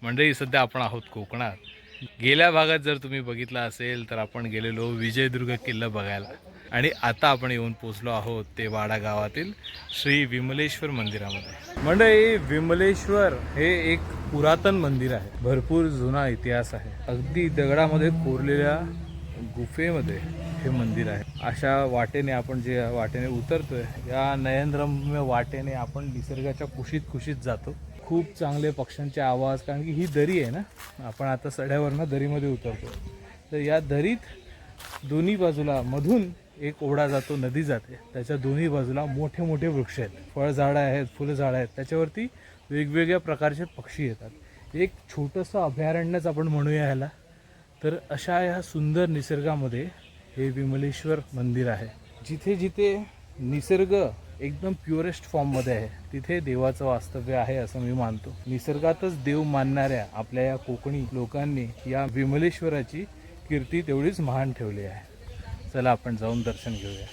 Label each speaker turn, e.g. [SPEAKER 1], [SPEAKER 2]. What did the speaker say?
[SPEAKER 1] मंडळी, सध्या आपण आहोत कोकणात. गेल्या भागात जर तुम्ही बघितलं असेल तर आपण गेलेलो विजयदुर्ग किल्ला बघायला, आणि आता आपण येऊन पोचलो आहोत ते वाडा गावातील श्री विमलेश्वर मंदिरामध्ये. मंडळी, विमलेश्वर हे एक पुरातन मंदिर आहे. भरपूर जुना इतिहास आहे. अगदी दगडामध्ये कोरलेल्या गुफेमध्ये हे मंदिर आहे. अशा वाटेने आपण जे वाटेने उतरतोय, या नयनरम्य वाटेने आपण निसर्गाच्या कुशीत कुशीत जातो. खूप चांगले पक्ष्यांचे आवाज, कारण की ही दरी आहे ना, आपण आता सड्यावरनं दरीमध्ये उतरतो. तर या दरीत दोन्ही बाजूला मधून एक ओढा जातो, नदी जाते. त्याच्या दोन्ही बाजूला मोठे मोठे वृक्ष आहेत, फळझाडं आहेत, फुलझाडं आहेत. त्याच्यावरती वेगवेगळ्या प्रकारचे पक्षी येतात. एक छोटंसं अभयारण्यच आपण म्हणूया ह्याला. तर अशा ह्या सुंदर निसर्गामध्ये हे विमलेश्वर मंदिर आहे. जिथे जिथे निसर्ग एकदम प्युरेस्ट फॉर्ममध्ये आहे, तिथे देवाचं वास्तव्य आहे असं मी मानतो. निसर्गातच देव मानणाऱ्या आपल्या या कोकणी लोकांनी या विमलेश्वराची कीर्ती तेवढीच महान ठेवली आहे. चला आपण जाऊन दर्शन घेऊया.